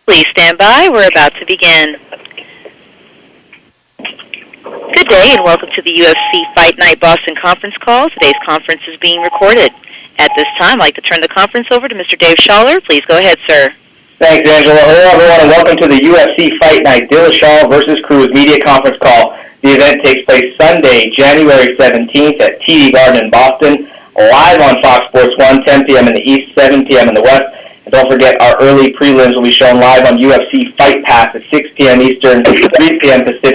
Please stand by. We're about to begin. Good day and welcome to the UFC Fight Night Boston conference call. Today's conference is being recorded. At this time, I'd like to turn the conference over to Mr. Dave Schaller. Please go ahead, sir. Thanks, Angela. Hello, everyone, and welcome to the UFC Fight Night Dillashw versus Cruz media conference call. The event takes place Sunday, January 17th at TD Garden in Boston, live on Fox Sports 1, 10 p.m. in the East, 7 p.m. in the West. And don't forget, our early prelims will be shown live on UFC Fight Pass at 6 p.m. Eastern, 3 p.m. Pacific,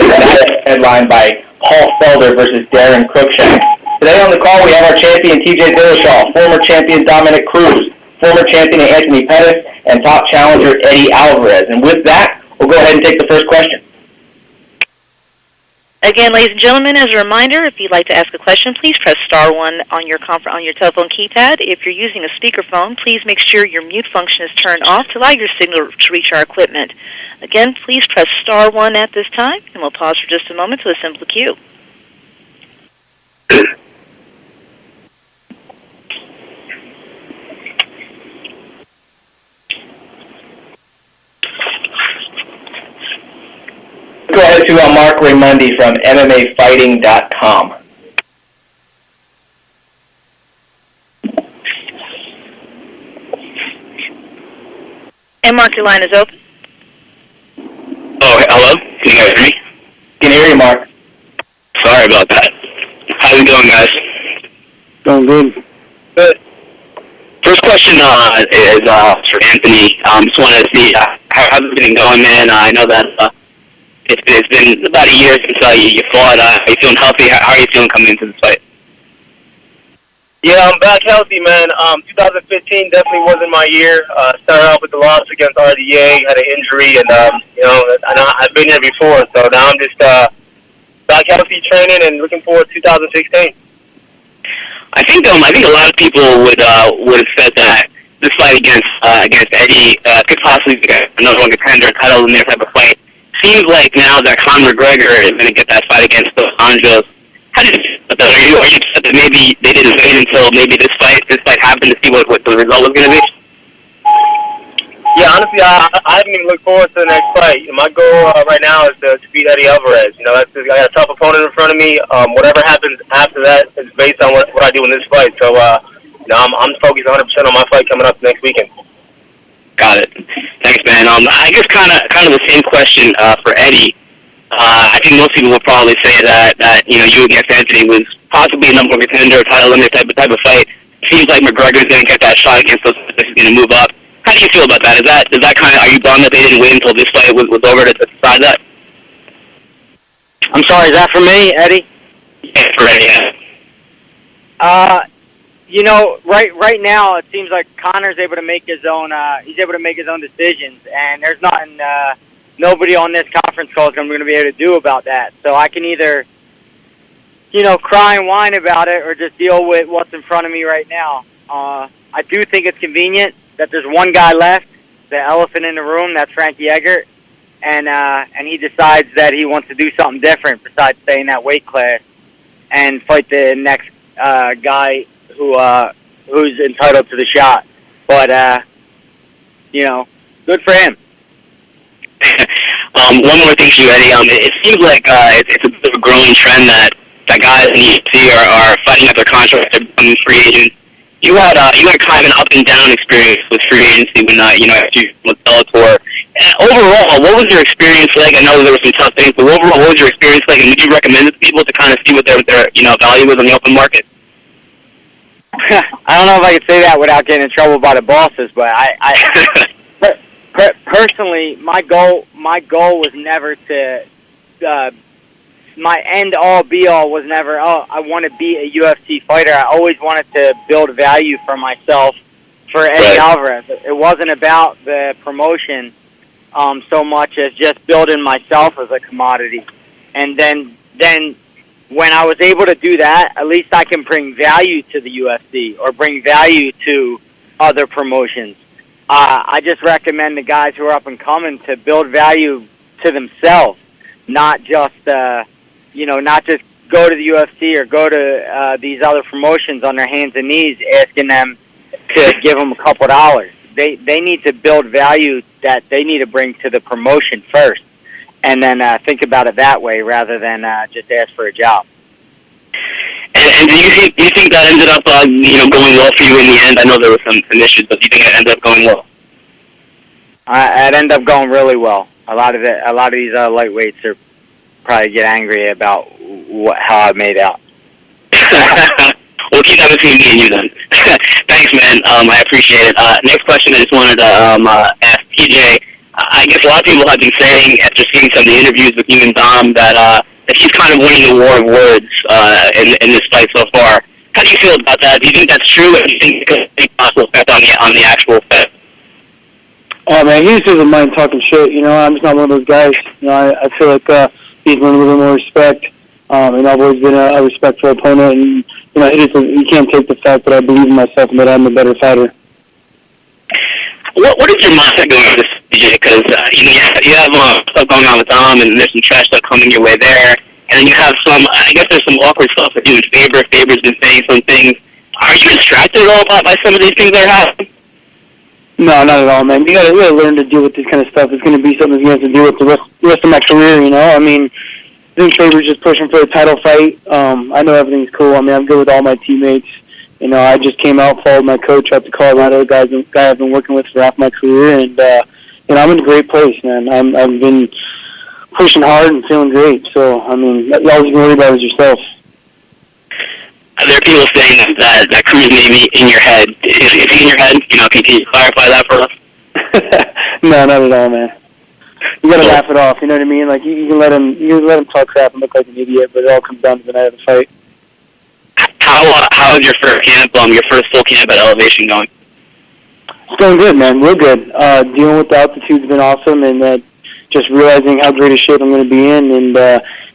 headlined by Paul Felder versus Darren Cruikshank. Today on the call, we have our champion, TJ Dillashaw, former champion, Dominic Cruz, former champion, Anthony Pettis, and top challenger, Eddie Alvarez. And with that, we'll go ahead and take the first question. Again, ladies and gentlemen, as a reminder, if you'd like to ask a question, please press star 1 on your telephone keypad. If you're using a speakerphone, please make sure your mute function is turned off to allow your signal to reach our equipment. Again, please press star 1 at this time, and we'll pause for just a moment to assemble the queue. Go ahead to Mark Raimondi from MMAfighting.com. And Mark, your line is open. Oh, hello? Can you guys hear me? Can hear you, Mark. Sorry about that. How's it going, guys? Going good. Good. First question is for Anthony. Just wanted to see how's everything going, man. I know that it's been about a year since you fought. Are you feeling healthy? How are you feeling coming into this fight? Yeah, I'm back healthy, man. 2015 definitely wasn't my year. Started off with the loss against RDA, had an injury, and I've been here before, so now I'm just back healthy, training, and looking forward to 2016. I think a lot of people would have said that this fight against Eddie could possibly be another one contender, title in their type of fight. Seems like now that Conor McGregor is going to get that fight against the Anjos. How did you feel about that? Are you upset that maybe they didn't wait until maybe this fight happened to see what the result was going to be? Yeah, honestly, I haven't even looked forward to the next fight. My goal right now is to beat Eddie Alvarez. I got a tough opponent in front of me. Whatever happens after that is based on what I do in this fight. So, I'm focused 100% on my fight coming up next weekend. Got it. Thanks, man. I guess kind of the same question for Eddie. I think most people would probably say that you against Anthony was possibly a number one contender, title limit type of fight. Seems like McGregor's going to get that shot against those. He's going to move up. How do you feel about that? Is that kind of, are you bummed that they didn't wait until this fight was over to decide that? I'm sorry, is that for me, Eddie? Yeah, for Eddie, yeah. Right now it seems like Conor's able to make his own. He's able to make his own decisions, and there's nothing. Nobody on this conference call is going to be able to do about that. So I can either, cry and whine about it, or just deal with what's in front of me right now. I do think it's convenient that there's one guy left, the elephant in the room. That's Frankie Eggert, and he decides that he wants to do something different besides stay in that weight class and fight the next guy who's entitled to the shot. But, good for him. One more thing for you, Eddie. It seems like it's a bit of a growing trend that guys in the UFC are fighting up their contracts, they're becoming free agents. You had kind of an up and down experience with free agency when you with Bellator. Overall, what was your experience like? I know there were some tough things, but overall, what was your experience like? And would you recommend it to people to kind of see what their value is on the open market? I don't know if I could say that without getting in trouble by the bosses, but personally, my goal was never to. My end all be all was never. Oh, I want to be a UFC fighter. I always wanted to build value for myself for Eddie Alvarez. It wasn't about the promotion so much as just building myself as a commodity. And then when I was able to do that, at least I can bring value to the UFC or bring value to other promotions. I just recommend the guys who are up and coming to build value to themselves, not just not just go to the UFC or go to these other promotions on their hands and knees asking them to give them a couple dollars. they need to build value that they need to bring to the promotion first, and then think about it that way rather than just ask for a job. And do you think that ended up going well for you in the end? I know there were some issues, but do you think it ended up going well? It ended up going really well. A lot of these lightweights are probably get angry about how I made out. We'll keep that between me and you then. Thanks, man. I appreciate it. Next question, I just wanted to ask TJ. I guess a lot of people have been saying, after seeing some of the interviews with you and Dom, that he's kind of winning the war of words in this fight so far. How do you feel about that? Do you think that's true, or do you think it could have a possible effect on the actual fight? Oh, man, he just doesn't mind talking shit. I'm just not one of those guys. I feel like he's won a little bit more respect, and I've always been a respectful opponent, and he can't take the fact that I believe in myself and that I'm a better fighter. What is your mindset going on this DJ? Because you have stuff going on with Dom, and there's some trash stuff coming your way there, and then you have I guess there's some awkward stuff with you and Faber. Faber's been saying some things. Are you distracted at all by some of these things that are happening? No, not at all, man. You gotta learn to deal with this kind of stuff. It's gonna be something you have to deal with the rest of my career. I think Faber's just pushing for a title fight. I know everything's cool. I'm good with all my teammates. I just came out, followed my coach out to Colorado, guy I've been working with for half my career, and I'm in a great place, man. I've been pushing hard and feeling great. So, all you can worry about is yourself. There are people saying that Cruz may be in your head. Is he in your head? Can you clarify that for us? No, not at all, man. You gotta laugh it off. You know what I mean? Like you can let him talk crap and look like an idiot, but it all comes down to the night of the fight. How is your first camp, your first full camp at Elevation going? It's going good, man. Real good. Dealing with the altitude's been awesome, and just realizing how great a shape I'm going to be in, and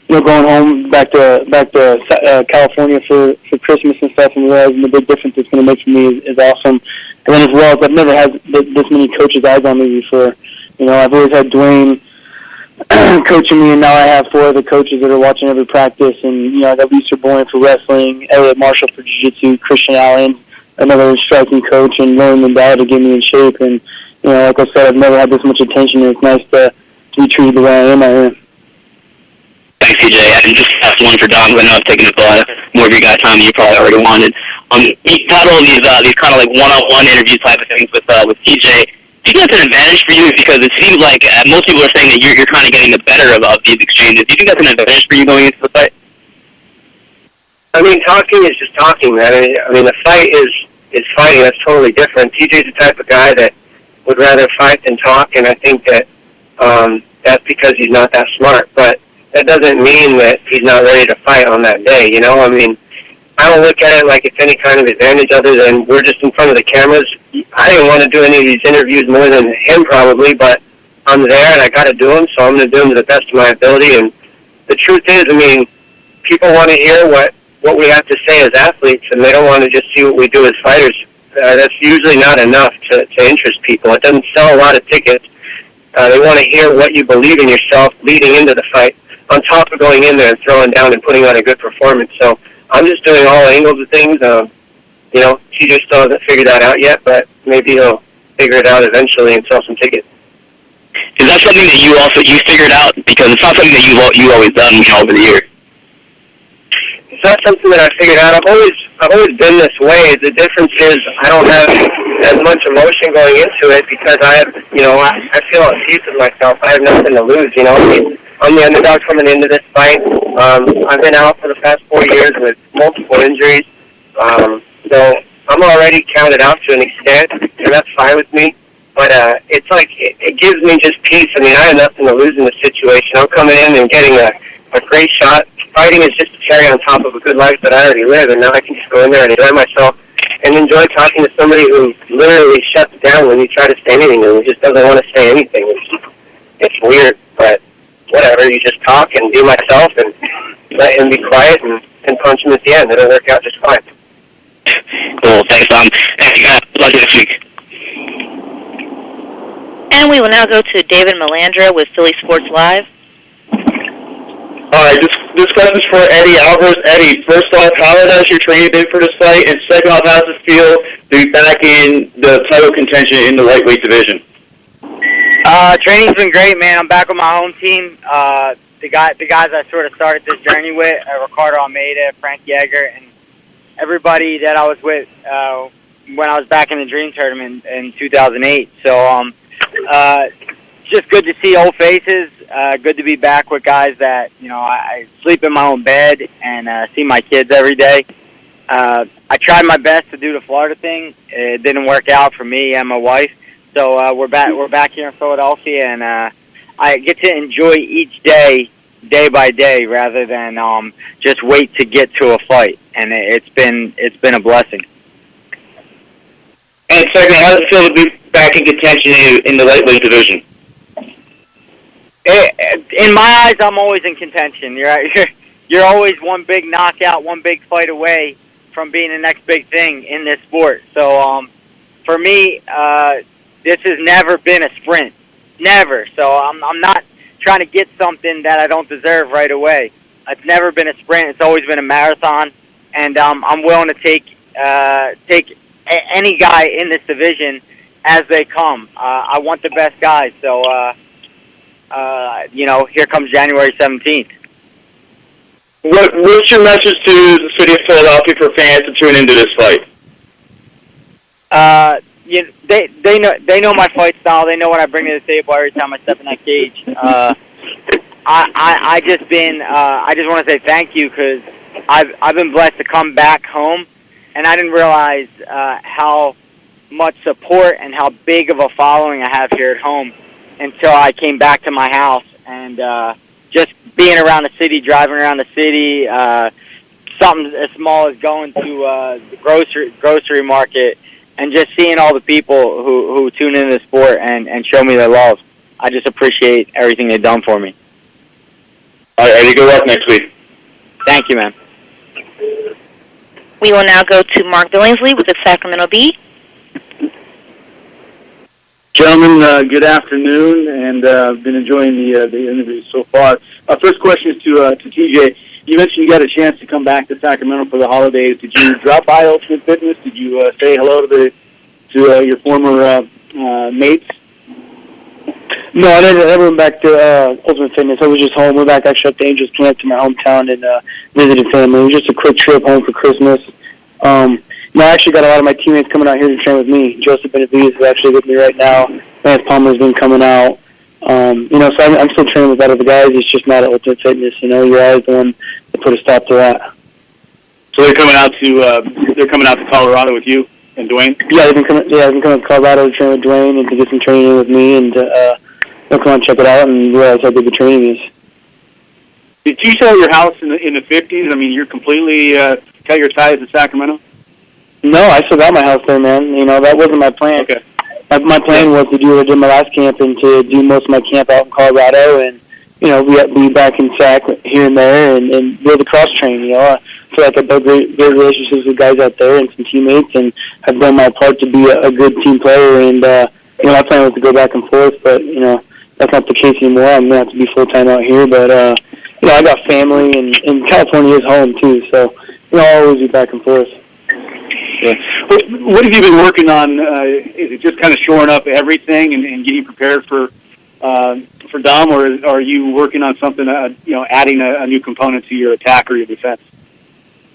going home back to California for Christmas and stuff, and realizing the big difference it's going to make for me is awesome. And then as well as I've never had this many coaches' eyes on me before. I've always had Dwayne coaching me, and now I have 4 other coaches that are watching every practice. And I got Lisa Boyne for wrestling, Elliot Marshall for jiu-jitsu, Christian Allen, another striking coach, and Lauren Mandel to get me in shape. And like I said, I've never had this much attention, and it's nice to be treated the way I am out here. Thanks, TJ. And just last one for Don, but now I've taken up more of your guys' time than you probably already wanted. You've had all these kind of like one-on-one interview type of things with TJ. Do you think that's an advantage for you? Because it seems like most people are saying that you're kind of getting the better of these exchanges. Do you think that's an advantage for you going into the fight? Talking is just talking, man. The fight is fighting. That's totally different. TJ's the type of guy that would rather fight than talk, and I think that that's because he's not that smart. But that doesn't mean that he's not ready to fight on that day, I don't look at it like it's any kind of advantage other than we're just in front of the cameras. I didn't want to do any of these interviews more than him probably, but I'm there and I got to do them, so I'm going to do them to the best of my ability. And the truth is, people want to hear what we have to say as athletes, and they don't want to just see what we do as fighters. That's usually not enough to interest people. It doesn't sell a lot of tickets. They want to hear what you believe in yourself leading into the fight, on top of going in there and throwing down and putting on a good performance. So I'm just doing all angles of things. TJ still hasn't figured that out yet, but maybe he'll figure it out eventually and sell some tickets. Is that something that you figured out? Because it's not something that you've always done over the years. It's not something that I figured out. I've always been this way. The difference is I don't have as much emotion going into it because I have, I feel at peace with myself. I have nothing to lose. I'm the underdog coming into this fight. I've been out for the past 4 years with multiple injuries. So I'm already counted out to an extent, and that's fine with me. But it's like it gives me just peace. I have nothing to lose in the situation. I'm coming in and getting a great shot. Fighting is just a cherry on top of a good life that I already live, and now I can just go in there and enjoy myself and enjoy talking to somebody who literally shuts down when you try to say anything and just doesn't want to say anything. It's weird, but whatever. You just talk and be myself and let him be quiet and punch him at the end. It'll work out just fine. Cool. Thanks, Tom. Thank you, guys. Good luck next week. And we will now go to David Melandra with Philly Sports Live. All right, this question's for Eddie Alvarez. Eddie, first off, how has your training been for this fight? And second off, how does it feel to be back in the title contention in the lightweight division? Training's been great, man. I'm back with my home team. The guys I sort of started this journey with, Ricardo Almeida, Frank Yeager, and everybody that I was with when I was back in the Dream Tournament in 2008. So just good to see old faces. Good to be back with guys that, I sleep in my own bed and see my kids every day. I tried my best to do the Florida thing. It didn't work out for me and my wife. So we're back here in Philadelphia, and I get to enjoy each day by day, rather than just wait to get to a fight. And it's been a blessing. And second, how does it feel to be back in contention in the lightweight division? In my eyes, I'm always in contention. You're always one big knockout, one big fight away from being the next big thing in this sport. So for me, this has never been a sprint, never. So I'm not trying to get something that I don't deserve right away. It's never been a sprint. It's always been a marathon, and I'm willing to take any guy in this division as they come. I want the best guys. So here comes January 17th. What's your message to the city of Philadelphia for fans to tune into this fight? They know my fight style. They know what I bring to the table every time I step in that cage. I just want to say thank you, because I've been blessed to come back home, and I didn't realize how much support and how big of a following I have here at home until I came back to my house. And just being around the city, driving around the city, something as small as going to the grocery market, and just seeing all the people who tune into the sport and show me their love. I just appreciate everything they've done for me. All right, Eddie, good luck next week. Thank you, man. We will now go to Mark Billingsley with the Sacramento Bee. Gentlemen, good afternoon, and I've been enjoying the interview so far. First question is to TJ. You mentioned you got a chance to come back to Sacramento for the holidays. Did you drop by Ultimate Fitness? Did you say hello to your former mates? No, I never went back to Ultimate Fitness. I was just home. We're back actually at the Angels Camp to my hometown and visited family. It was just a quick trip home for Christmas. I actually got a lot of my teammates coming out here to train with me. Joseph Benavides is actually with me right now. Lance Palmer's been coming out. So I'm still training with that other guys. It's just not at Ultimate Fitness. You're always the one to put a stop to that. So they're coming out to Colorado with you and Dwayne? Yeah, they've been coming to Colorado to train with Dwayne and to get some training in with me, and they'll come and check it out and realize how good the training is. Did you sell your house in the 50s? I mean, you're completely cut your ties to Sacramento? No, I still got my house there, man. That wasn't my plan. Okay. My plan was to do what I did my last camp and to do most of my camp out in Colorado and, be back in Sac here and there and be able to cross-train, I feel like I built great relationships with guys out there and some teammates, and have done my part to be a good team player. And, my plan was to go back and forth, but, that's not the case anymore. I'm going to have to be full-time out here. But, I got family, and California is home, too. So, I'll always be back and forth. Yeah. What have you been working on? Is it just kind of shoring up everything and getting prepared for Dom, or are you working on something, adding a new component to your attack or your defense?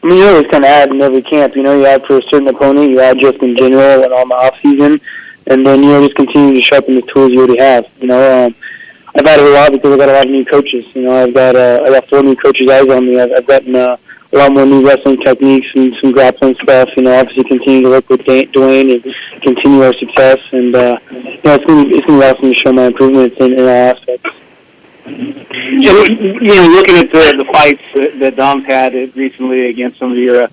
I mean, you always kind of add in every camp. You add for a certain opponent, you add just in general and on the off season, and then just continue to sharpen the tools you already have. I've added a lot because I got a lot of new coaches. I got 4 new coaches' eyes on me. I've gotten a lot more new wrestling techniques and some grappling stuff. Obviously continue to work with Dwayne and continue our success. And it's going to be awesome to show my improvements in all aspects. Looking at the fights that Dom's had recently against some of your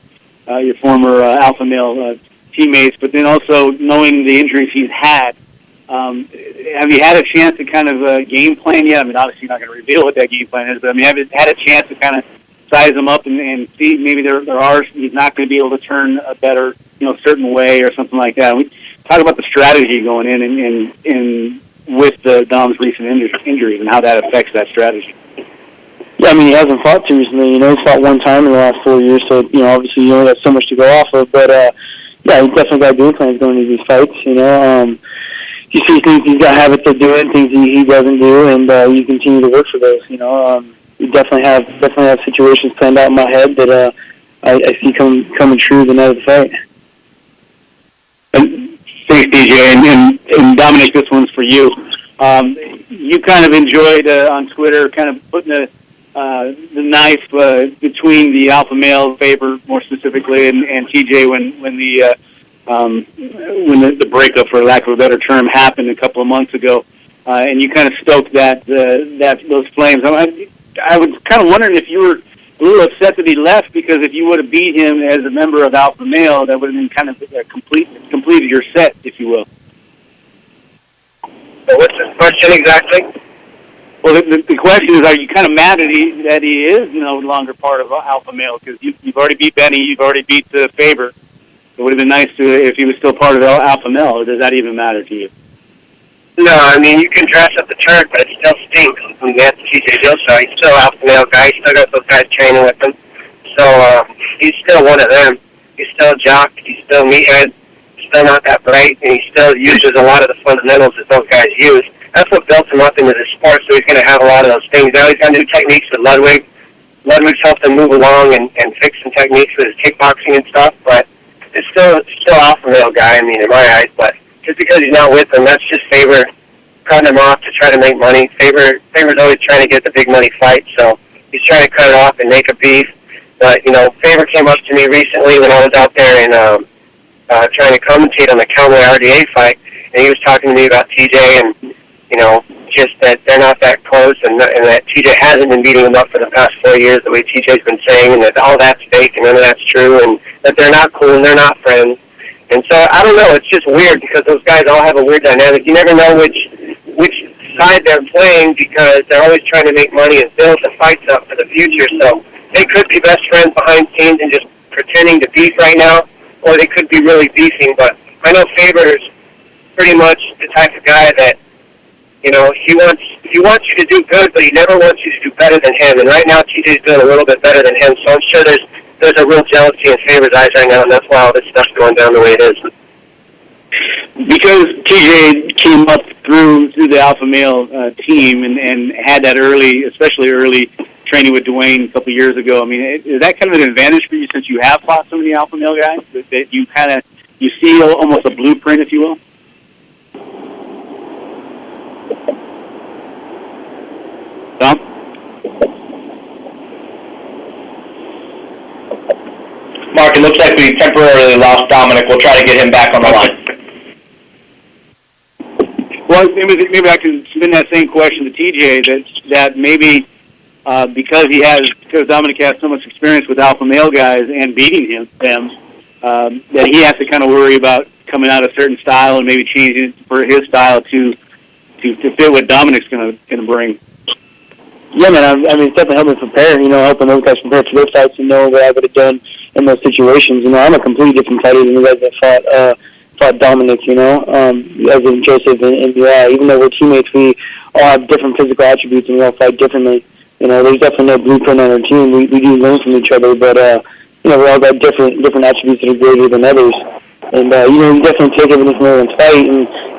former alpha male teammates, but then also knowing the injuries he's had, have you had a chance to kind of game plan yet? I mean, obviously you're not going to reveal what that game plan is, but have you had a chance to kind of size him up and see maybe he's not going to be able to turn a better certain way or something like that? We talk about the strategy going in with Dom's recent injuries and how that affects that strategy. Yeah, I mean, he hasn't fought too recently. You know, he's fought one time in the last 4 years, so, you know, obviously you only got so much to go off of. But, yeah, he's definitely got game plans going into these fights, you know. You see things he's got habits of doing, things he doesn't do, and you continue to work for those, you know. We definitely have situations planned out in my head that I see coming true the night of the fight. Thanks, DJ. And Dominic, this one's for you. You kind of enjoyed on Twitter kind of putting the knife between the alpha male Faber, more specifically, and TJ when the breakup, for lack of a better term, happened a couple of months ago, and you kind of stoked those flames. I was kind of wondering if you were a little upset that he left, because if you would have beat him as a member of alpha male, that would have been kind of completed your set, if you will. So what's the question exactly? Well, the question is, are you kind of mad that he is no longer part of alpha male? Because you've already beat Benny, you've already beat Faber. It would have been nice if he was still part of alpha male. Or does that even matter to you? No, I mean, you can dress up the turd, but it still stinks. When that's TJ Dillashaw, he's still an alpha male guy. He's still got those guys training with him. So he's still one of them. He's still a jock. He's still meathead. Still not that bright, and he still uses a lot of the fundamentals that those guys use. That's what built him up into the sport, so he's going to have a lot of those things. Now he's got new techniques with Ludwig. Ludwig's helped him move along and fix some techniques with his kickboxing and stuff, but it's still alpha male guy, I mean, in my eyes. But just because he's not with them, that's just Faber cutting him off to try to make money. Faber's always trying to get the big money fight, so he's trying to cut it off and make a beef. But, you know, Faber came up to me recently when I was out there in trying to commentate on the Cowboy RDA fight, and he was talking to me about TJ and, you know, just that they're not that close, and that TJ hasn't been beating him up for the past 4 years, the way TJ's been saying, and that all that's fake and none of that's true, and that they're not cool and they're not friends. And so, I don't know, it's just weird because those guys all have a weird dynamic. You never know which side they're playing because they're always trying to make money and build the fights up for the future. So they could be best friends behind scenes and just pretending to beef right now, or they could be really beefing. But I know Faber's pretty much the type of guy that, you know, he wants you to do good, but he never wants you to do better than him. And right now, TJ's doing a little bit better than him, so I'm sure there's a real jealousy in Faber's eyes right now, and that's why all this stuff's going down the way it is. Because TJ came up through the alpha male team and had that especially early training with Dwayne a couple of years ago. I mean, is that kind of an advantage for you since you have fought some of the alpha male guys, that you see almost a blueprint, if you will? Tom? Mark, it looks like we temporarily lost Dominic. We'll try to get him back on the line. Well, maybe I can spin that same question to TJ, that maybe because Dominic has so much experience with alpha male guys and beating them, that he has to kind of worry about coming out a certain style and maybe changing it for his style to fit what Dominic's going to bring. Yeah, man, I mean, it's definitely helping me prepare, you know, helping those guys prepare for their fights and know what I would have done in those situations. You know, I'm a completely different fighter than the guys that fought Dominic, you know, as in Joseph and Uriah. Even though we're teammates, we all have different physical attributes and we all fight differently. You know, there's definitely no blueprint on our team. We do learn from each other, but, you know, we all got different attributes that are greater than others. And, you know, you definitely take everything from everyone's fight.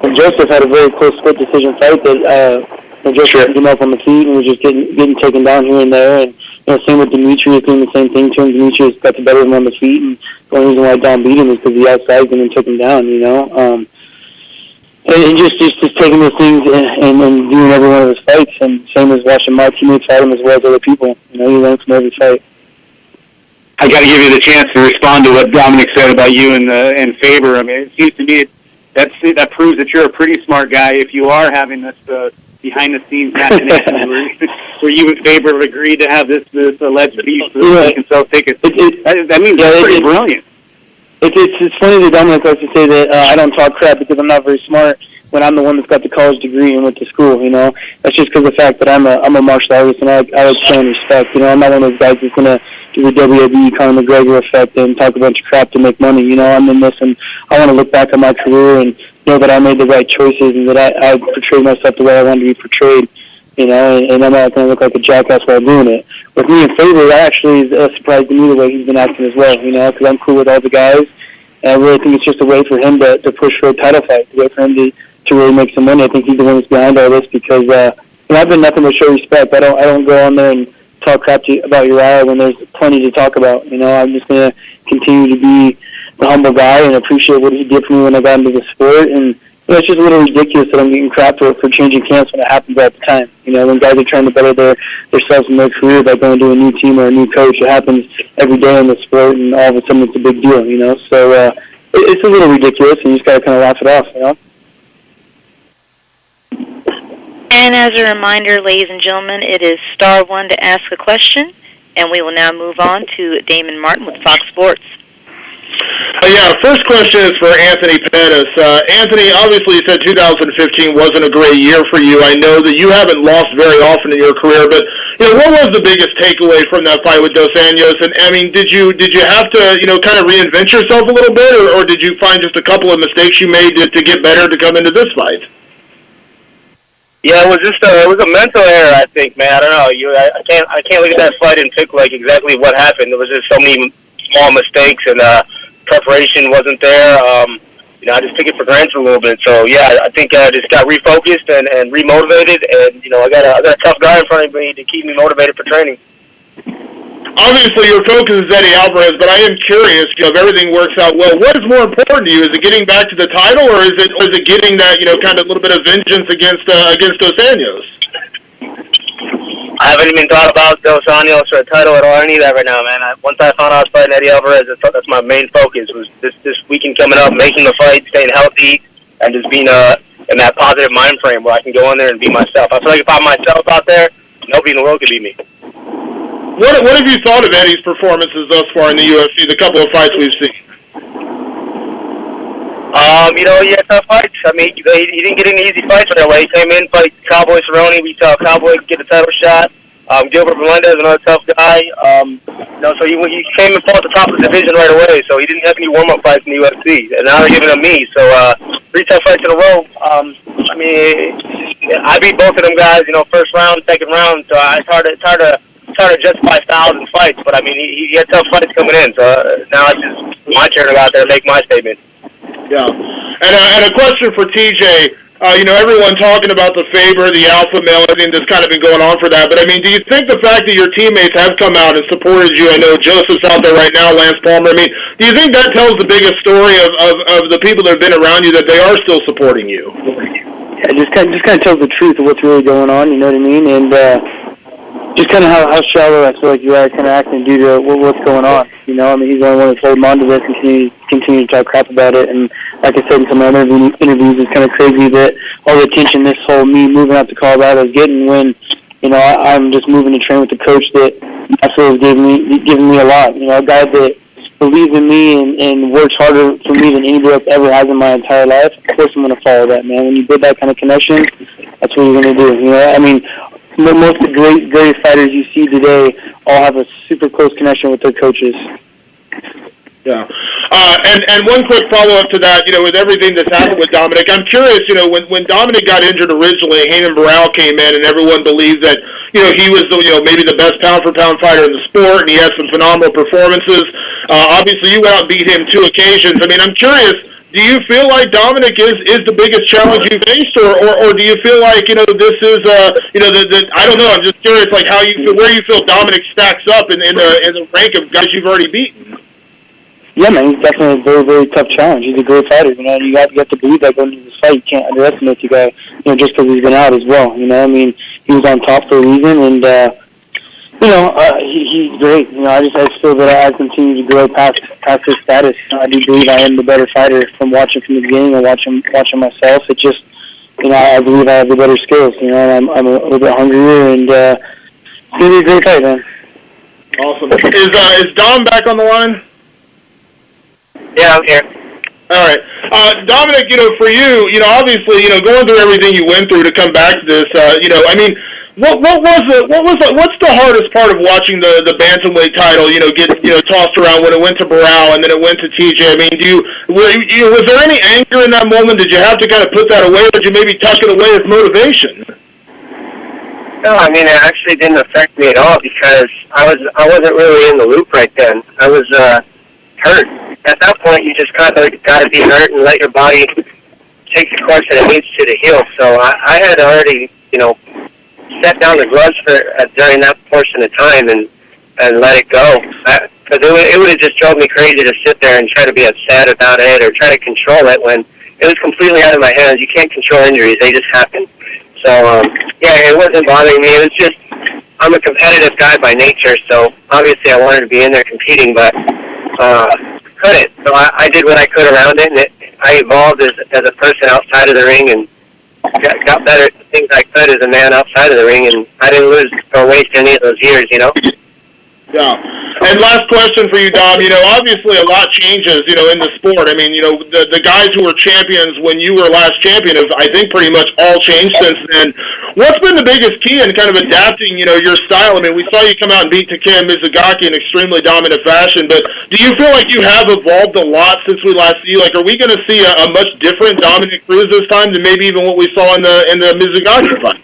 And Joseph had a very close split decision fight that, Joseph came up on the feet and was just getting taken down here and there. And, you know, same with Demetrius, doing the same thing to him. Demetrius got the better of him on the feet, and the only reason why Dom beat him is because he outsized him and took him down, you know. And just taking those things and doing every one of his fights, and same as watching my teammates fight him as well as other people. You know, you learn from every fight. I got to give you the chance to respond to what Dominic said about you and Faber. I mean, it seems to me that proves that you're a pretty smart guy if you are having this behind-the-scenes machination where you and Faber have agreed to have this alleged beef so that they can sell tickets. That means that's pretty brilliant. It's funny that Dominic likes to say that I don't talk crap because I'm not very smart when I'm the one that's got the college degree and went to school, you know. That's just because of the fact that I'm a martial artist and I like showing respect. You know, I'm not one of those guys that's going to do the WWE Conor McGregor effect and talk a bunch of crap to make money. You know, I'm in this and I want to look back on my career and know that I made the right choices and that I portrayed myself the way I wanted to be portrayed. and I'm not going to look like a jackass while doing it. With me in favor, that actually is a surprise to me the way he's been acting as well, because I'm cool with all the guys, and I really think it's just a way for him to push for a title fight, a way for him to really make some money. I think he's the one that's behind all this because I've been nothing but show respect. I don't go on there and talk crap about Uriah when there's plenty to talk about. I'm just going to continue to be the humble guy and appreciate what he did for me when I got into the sport. And it's just a little ridiculous that I'm getting crap for changing camps when it happens all the time. When guys are trying to better themselves in their career by going to a new team or a new coach, it happens every day in the sport, and all of a sudden it's a big deal. So it's a little ridiculous, and you just got to kind of laugh it off. And as a reminder, ladies and gentlemen, it is star one to ask a question, and we will now move on to Damon Martin with Fox Sports. First question is for Anthony Pettis. Anthony, obviously you said 2015 wasn't a great year for you. I know that you haven't lost very often in your career, but what was the biggest takeaway from that fight with Dos Anjos? And I mean, did you have to kind of reinvent yourself a little bit, or did you find just a couple of mistakes you made to get better to come into this fight? Yeah, it was just it was a mental error, I think, man. I don't know. I can't look at that fight and pick like exactly what happened. There was just so many small mistakes, and preparation wasn't there. I just took it for granted a little bit. So yeah, I think I just got refocused and remotivated, and I got a tough guy in front of me to keep me motivated for training. Obviously, your focus is Eddie Alvarez, but I am curious, if everything works out well, what is more important to you? Is it getting back to the title, or is it getting that, kind of a little bit of vengeance against Dos Anjos? I haven't even thought about Dos Anjos or a title at all, any of that right now, man. Once I found out I was fighting Eddie Alvarez, that's my main focus, was this weekend coming up, making the fight, staying healthy, and just being in that positive mind frame where I can go in there and be myself. I feel like if I'm myself out there, nobody in the world can beat me. What have you thought of Eddie's performances thus far in the UFC, the couple of fights we've seen? He had tough fights. I mean, he didn't get any easy fights right away. He came in, fight Cowboy Cerrone. We saw Cowboy get a title shot. Gilbert Melendez, another tough guy. So he came and fought at the top of the division right away. So he didn't have any warm-up fights in the UFC, and now they're giving him me. So 3 tough fights in a row. I beat both of them guys. First round, second round. So it's hard to justify styles and fights. But I mean, he had tough fights coming in. So now it's just my turn to go out there and make my statement. Yeah, and a question for TJ. Everyone talking about the Faber, the alpha male, I think that's kind of been going on for that. But, I mean, do you think the fact that your teammates have come out and supported you, I know Joseph's out there right now, Lance Palmer, I mean, do you think that tells the biggest story of the people that have been around you, that they are still supporting you? Yeah, just kind of tells the truth of what's really going on, you know what I mean? And just kind of how shallow I feel like you are kind of acting due to what's going on. He's the only one that's holding on to this and continue to talk crap about it. And like I said in some other interviews, it's kind of crazy that all the attention this whole me moving out to Colorado is getting when, I'm just moving to train with the coach that I feel is giving me a lot. A guy that believes in me and works harder for me than anybody else ever has in my entire life. Of course I'm going to follow that, man. When you build that kind of connection, that's what you're going to do. I mean, most of the great fighters you see today all have a super close connection with their coaches. Yeah. And one quick follow-up to that, with everything that's happened with Dominic, I'm curious, when Dominic got injured originally, Hayden Burrell came in and everyone believed that, he was maybe the best pound-for-pound fighter in the sport, and he had some phenomenal performances. Obviously, you went out and beat him 2 occasions. I mean, I'm curious, do you feel like Dominic is the biggest challenge you faced, or do you feel like, this is, I don't know, I'm just curious, like, how you feel, where you feel Dominic stacks up in the rank of guys you've already beaten? Yeah, man, he's definitely a very, very tough challenge. He's a great fighter. You have to believe that going into this fight. You can't underestimate the guy, just because he's been out as well. I mean, he was on top for a reason, and he's great. I just feel that I continue to grow past his status. I do believe I am the better fighter from watching from the beginning and watching myself. It just, I believe I have the better skills. And I'm a little bit hungrier, and it's gonna be a great fight, man. Awesome. Is Dom back on the line? Yeah, I'm here. All right. Dominic, for you, obviously, going through everything you went through to come back to this, I mean, what's the hardest part of watching the bantamweight title, get tossed around when it went to Burrell and then it went to TJ? I mean, was there any anger in that moment? Did you have to kind of put that away, or did you maybe tuck it away as motivation? No, I mean, it actually didn't affect me at all because I wasn't really in the loop right then. I was hurt. At that point, you just kind of got to be hurt and let your body take the course that it needs to heal. So I had already, set down the gloves for during that portion of time and let it go. Because it would have just drove me crazy to sit there and try to be upset about it or try to control it when it was completely out of my hands. You can't control injuries; they just happen. So yeah, it wasn't bothering me. It was just I'm a competitive guy by nature, so obviously I wanted to be in there competing, but couldn't. So I did what I could around it, and I evolved as a person outside of the ring and got better at the things I could as a man outside of the ring, and I didn't lose or waste any of those years, Yeah. And last question for you, Dom. Obviously a lot changes, in the sport. I mean, the guys who were champions when you were last champion have, I think, pretty much all changed since then. What's been the biggest key in kind of adapting, your style? I mean, we saw you come out and beat Takeya Mizugaki in extremely dominant fashion, but do you feel like you have evolved a lot since we last see you? Like, are we going to see a much different Dominic Cruz this time than maybe even what we saw in the Mizugaki fight?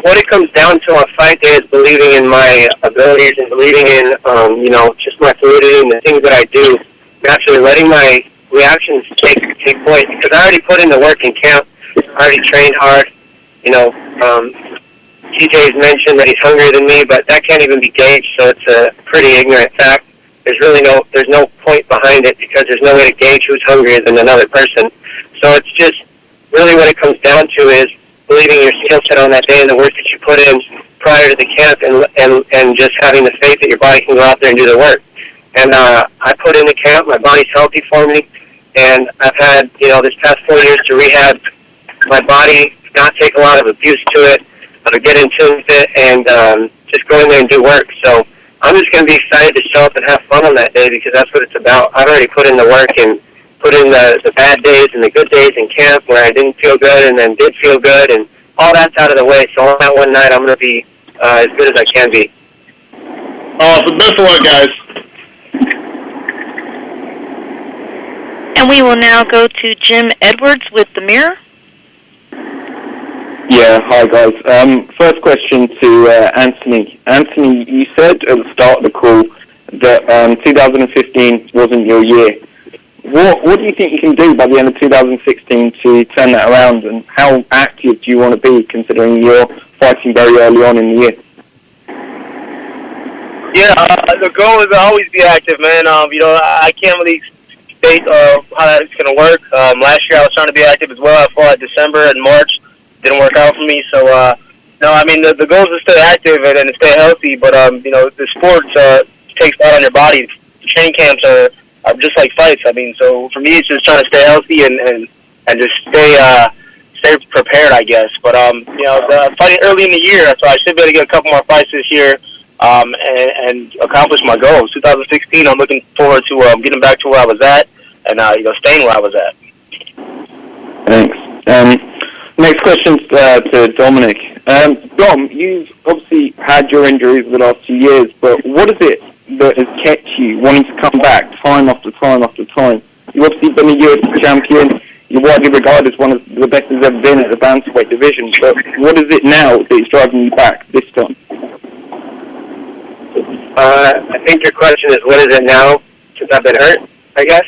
What it comes down to on fight day is believing in my abilities and believing in, just my fluidity and the things that I do, and actually letting my reactions take place. Because I already put in the work in camp. I already trained hard. TJ's mentioned that he's hungrier than me, but that can't even be gauged, so it's a pretty ignorant fact. There's no point behind it because there's no way to gauge who's hungrier than another person. So it's just really what it comes down to is believing your skill set on that day and the work that you put in prior to the camp and just having the faith that your body can go out there and do the work. And I put in the camp, my body's healthy for me, and I've had, this past 4 years to rehab my body, not take a lot of abuse to it, but to get in tune with it and just go in there and do work. So I'm just going to be excited to show up and have fun on that day because that's what it's about. I've already put in the work and put in the bad days and the good days in camp where I didn't feel good and then did feel good, and all that's out of the way. So on that one night, I'm going to be as good as I can be. Awesome. Best of luck, guys. And we will now go to Jim Edwards with The Mirror. Yeah, hi guys. First question to Anthony. Anthony, you said at the start of the call that 2015 wasn't your year. What do you think you can do by the end of 2016 to turn that around, and how active do you want to be considering you're fighting very early on in the year? Yeah, the goal is to always be active, man. I can't really state how that's going to work. Last year I was trying to be active as well. I fought December and March. Didn't work out for me. So, no, I mean, the goal is to stay active and to stay healthy. But, the sport takes a lot on your body. Training camps are just like fights. I mean, so for me, it's just trying to stay healthy and just stay prepared, I guess. But, fighting early in the year, so I should be able to get a couple more fights this year and accomplish my goals. 2016, I'm looking forward to getting back to where I was at and, staying where I was at. Thanks. Next question to Dominic. Dom, you've obviously had your injuries the last 2 years, but what is it that has kept you wanting to come back time after time after time? You've obviously been a UFC champion. You're widely regarded as one of the best there's ever been at the bantamweight division, but what is it now that is driving you back this time? I think your question is, what is it now since I've been hurt, I guess?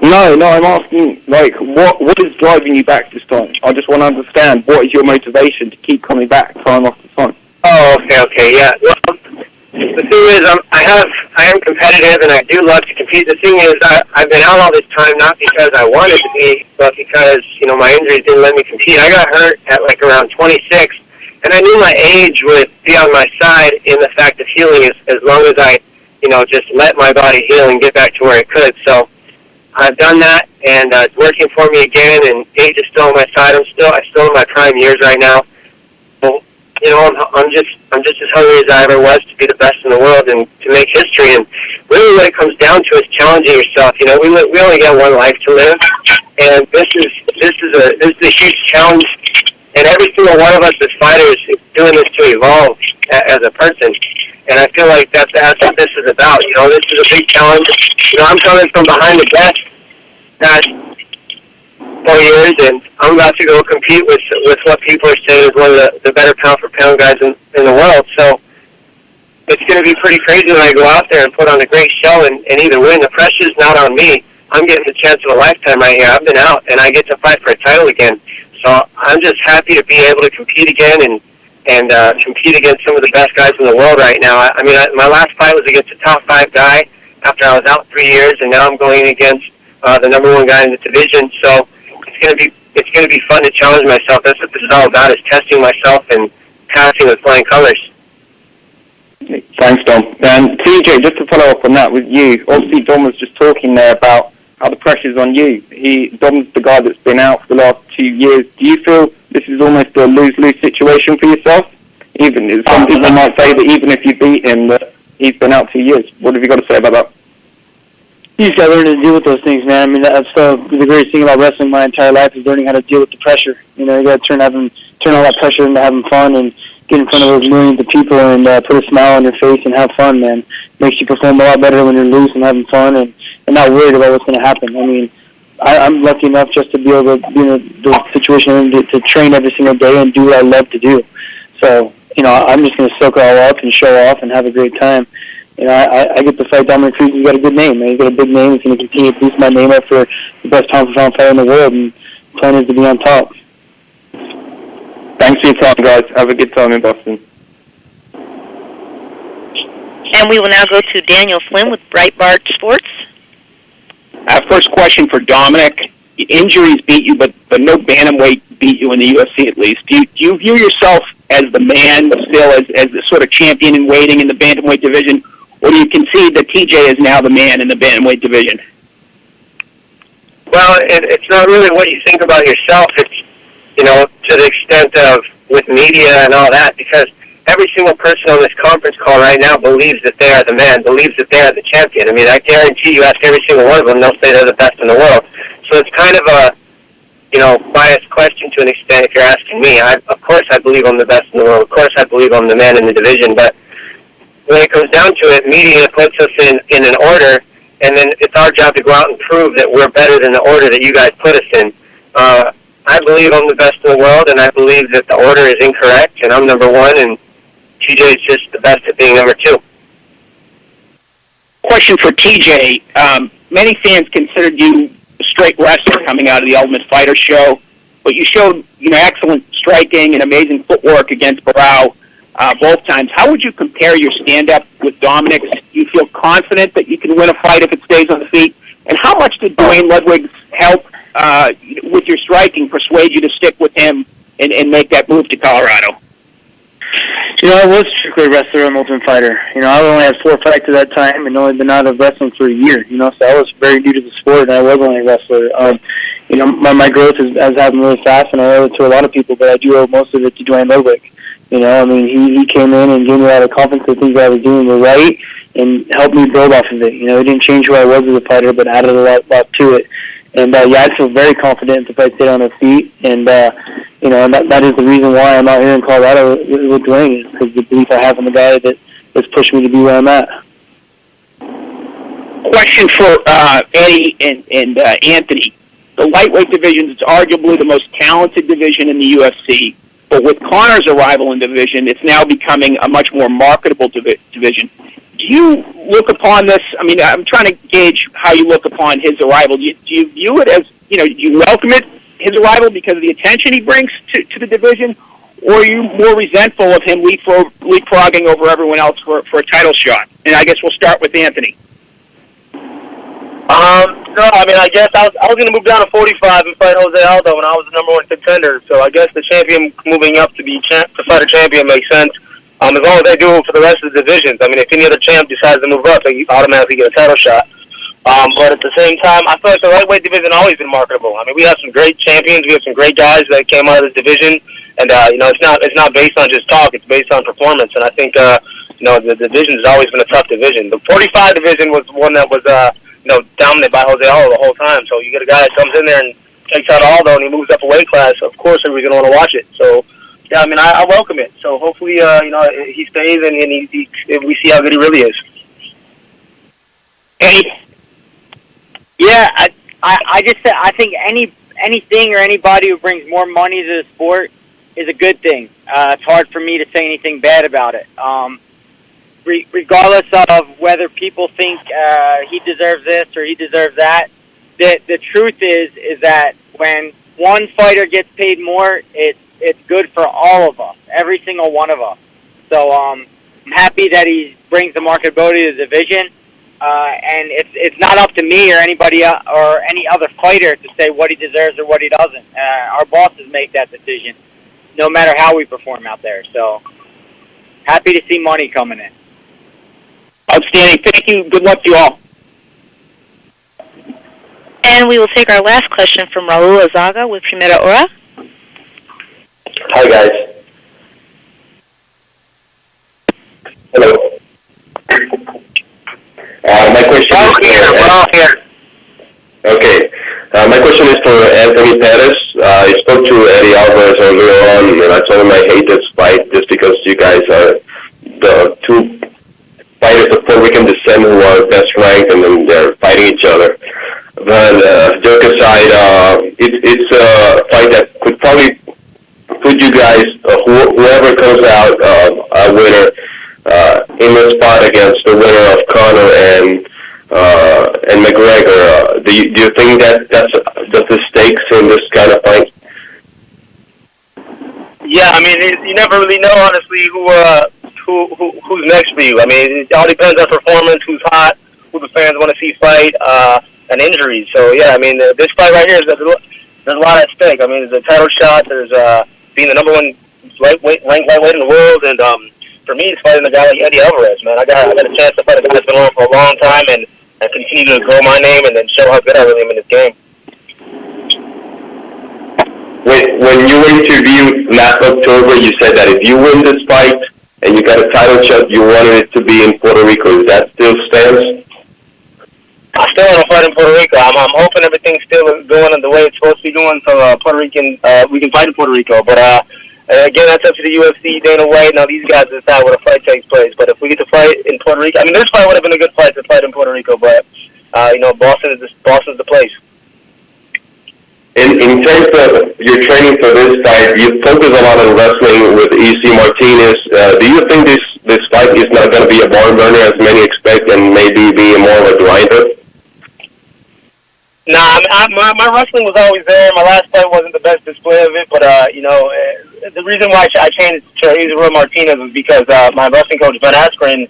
No, I'm asking, what is driving you back this time? I just want to understand, what is your motivation to keep coming back time after time? Oh, okay, yeah. Well, the thing is, I am competitive and I do love to compete. The thing is, I've been out all this time not because I wanted to be, but because, my injuries didn't let me compete. I got hurt at around 26, and I knew my age would be on my side in the fact of healing as long as I, just let my body heal and get back to where it could. So I've done that, and it's working for me again, and age is still on my side. I'm still in my prime years right now. So, I'm just as hungry as I ever was to be the best in the world and to make history. And really, what it comes down to is challenging yourself. We only get one life to live, and this is a huge challenge. And every single one of us as fighters is doing this to evolve as a person. And I feel like that's what this is about. This is a big challenge. I'm coming from behind the desk that 4 years, and I'm about to go compete with what people are saying is one of the better pound-for-pound guys in the world. So it's going to be pretty crazy when I go out there and put on a great show and either win. The pressure's not on me. I'm getting the chance of a lifetime right here. I've been out, and I get to fight for a title again. So I'm just happy to be able to compete again and compete against some of the best guys in the world right now. I mean, my last fight was against a top 5 guy after I was out 3 years, and now I'm going against the number 1 guy in the division. So it's gonna be fun to challenge myself. That's what this is all about, is testing myself and passing with flying colors. Thanks, Dom. And TJ, just to follow up on that with you, obviously Dom was just talking there about how the pressure's on you. Dom's the guy that's been out for the last 2 years. Do you feel this is almost a lose-lose situation for yourself? Even some people might say that even if you beat him, that he's been out 2 years. What have you got to say about that? You just got to learn to deal with those things, man. I mean, that's the greatest thing about wrestling my entire life, is learning how to deal with the pressure. You know, you got to turn all that pressure into having fun and get in front of those millions of people and put a smile on your face and have fun, man. Makes you perform a lot better when you're loose and having fun and not worried about what's going to happen. I mean, I'm lucky enough just to be able to be in the situation to train every single day and do what I love to do. So, you know, I'm just going to soak it all up and show off and have a great time. You know, I get to fight Dominic Cruz. He's got a good name. He's got a big name. He's going to continue to boost my name up for the best pound-for-pound fighter in the world, and the plan is to be on top. Thanks for your time, guys. Have a good time in Boston. And we will now go to Daniel Flynn with Breitbart Sports. First question for Dominic. Injuries beat you, but no bantamweight beat you in the UFC at least. Do you view yourself as the man still, as the sort of champion in waiting in the bantamweight division, or do you concede that TJ is now the man in the bantamweight division? Well, it's not really what you think about yourself. It's, you know, to the extent of with media and all that, because every single person on this conference call right now believes that they are the man, believes that they are the champion. I mean, I guarantee you ask every single one of them, they'll say they're the best in the world. So it's kind of a, you know, biased question to an extent if you're asking me. Of course I believe I'm the best in the world. Of course I believe I'm the man in the division. But when it comes down to it, media puts us in an order, and then it's our job to go out and prove that we're better than the order that you guys put us in. I believe I'm the best in the world, and I believe that the order is incorrect, and I'm number 1, and TJ is just the best at being number 2. Question for TJ. Many fans considered you a straight wrestler coming out of the Ultimate Fighter show, but you showed, you know, excellent striking and amazing footwork against Barao both times. How would you compare your stand-up with Dominic's? Do you feel confident that you can win a fight if it stays on the feet? And how much did Dwayne Ludwig's help with your striking persuade you to stick with him and make that move to Colorado? You know, I was strictly a wrestler and Ultimate Fighter. You know, I only had 4 fights at that time and only been out of wrestling for a year. You know, so I was very new to the sport, and I was only a wrestler. You know, my growth has happened really fast, and I owe it to a lot of people, but I do owe most of it to Dwayne Ludwig. You know, I mean, he came in and gave me a lot of confidence that things that I was doing were right and helped me build off of it. You know, he didn't change who I was as a fighter, but added a lot to it. And, yeah, I feel very confident if I stay on their feet. And, you know, and that is the reason why I'm out here in Colorado with Dwayne, is because the belief I have in the guy that's pushed me to be where I'm at. Question for Eddie and Anthony. The lightweight division is arguably the most talented division in the UFC, but with Conor's arrival in division, it's now becoming a much more marketable division. Do you look upon this? I mean, I'm trying to gauge how you look upon his arrival. Do you view it as, you know, do you welcome his arrival because of the attention he brings to the division, or are you more resentful of him leapfrogging over everyone else for a title shot? And I guess we'll start with Anthony. No, I mean, I guess I was going to move down to 45 and fight Jose Aldo when I was the number 1 contender. So I guess the champion moving up to fight a champion makes sense. As long as they do it for the rest of the divisions. I mean, if any other champ decides to move up, they automatically get a title shot. But at the same time, I feel like the lightweight division has always been marketable. I mean, we have some great champions. We have some great guys that came out of this division. And, you know, it's not based on just talk. It's based on performance. And I think, you know, the division has always been a tough division. The 45 division was one that was, you know, dominated by Jose Aldo the whole time. So you get a guy that comes in there and takes out Aldo and he moves up a weight class. Of course, everybody's going to want to watch it. So, yeah, I mean, I welcome it. So hopefully, you know, he stays and we see how good he really is. Hey, yeah, I think anything or anybody who brings more money to the sport is a good thing. It's hard for me to say anything bad about it. Regardless of whether people think he deserves this or he deserves that, the truth is that when one fighter gets paid more, it's good for all of us, every single one of us. So I'm happy that he brings the marketability to the division, and it's not up to me or anybody or any other fighter to say what he deserves or what he doesn't. Our bosses make that decision, no matter how we perform out there. So happy to see money coming in. Outstanding. Thank you. Good luck to you all. And we will take our last question from Raul Azaga with Primera Hora. Hi, guys. Hello. My question is okay. My question is for Anthony Pettis. I spoke to Eddie Alvarez earlier on, and I told him I hate this fight just because you guys are the two fighters of Puerto Rican descent who are best ranked, and then they're fighting each other. But joke aside, it's a fight that could probably put you guys, whoever comes out a winner, in the spot against the winner of Conor and McGregor. Do you think that's the stakes in this kind of fight? Yeah, I mean, you never really know, honestly, who's next for you. I mean, it all depends on performance, who's hot, who the fans want to see fight, and injuries. So yeah, I mean, this fight right here, there's a lot at stake. I mean, there's a title shot. There's being the number one ranked lightweight in the world, and for me, it's fighting a guy like Eddie Alvarez. Man, I got a chance to fight a guy that's been on for a long time and continue to grow my name and then show how good I really am in this game. When you interviewed last October, you said that if you win this fight and you got a title shot, you wanted it to be in Puerto Rico. Is that still stands? I still want to fight in Puerto Rico. I'm hoping everything's still going the way it's supposed to be going, so Puerto Rican, we can fight in Puerto Rico. But again, that's up to the UFC, Dana White. Now these guys decide where the fight takes place. But if we get to fight in Puerto Rico, I mean, this fight would have been a good fight to fight in Puerto Rico. But Boston's the place. In terms of your training for this fight, you focus a lot on wrestling with E.C. Martinez. Do you think this fight is not going to be a barn burner as many expect and maybe be more of a grinder? Nah, my wrestling was always there. My last fight wasn't the best display of it, but the reason why I changed to Israel Martinez was because my wrestling coach Ben Askren,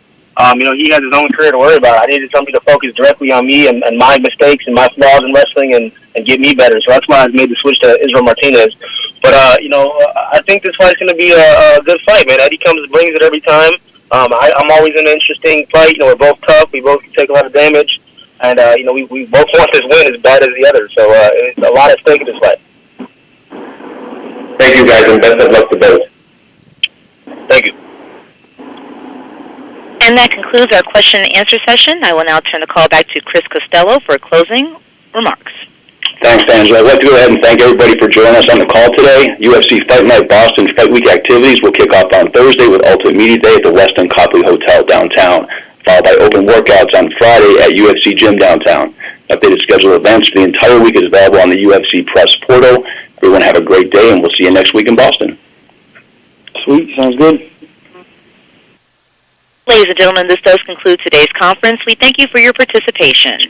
he has his own career to worry about. I needed somebody to focus directly on me and my mistakes and my flaws in wrestling and get me better. So that's why I made the switch to Israel Martinez. But I think this fight's going to be a good fight, man. Eddie comes and brings it every time. I'm always in an interesting fight. We're both tough. We both can take a lot of damage. And, we both want this win as bad as the other. So it's a lot at stake in this fight. Thank you, guys, and best of luck to both. Thank you. And that concludes our question and answer session. I will now turn the call back to Chris Costello for closing remarks. Thanks, Angela. I'd like to go ahead and thank everybody for joining us on the call today. UFC Fight Night Boston Fight Week activities will kick off on Thursday with Ultimate Media Day at the Westin Copley Hotel downtown, followed by open workouts on Friday at UFC Gym downtown. Updated schedule of events for the entire week is available on the UFC Press portal. Everyone have a great day, and we'll see you next week in Boston. Sweet. Sounds good. Ladies and gentlemen, this does conclude today's conference. We thank you for your participation.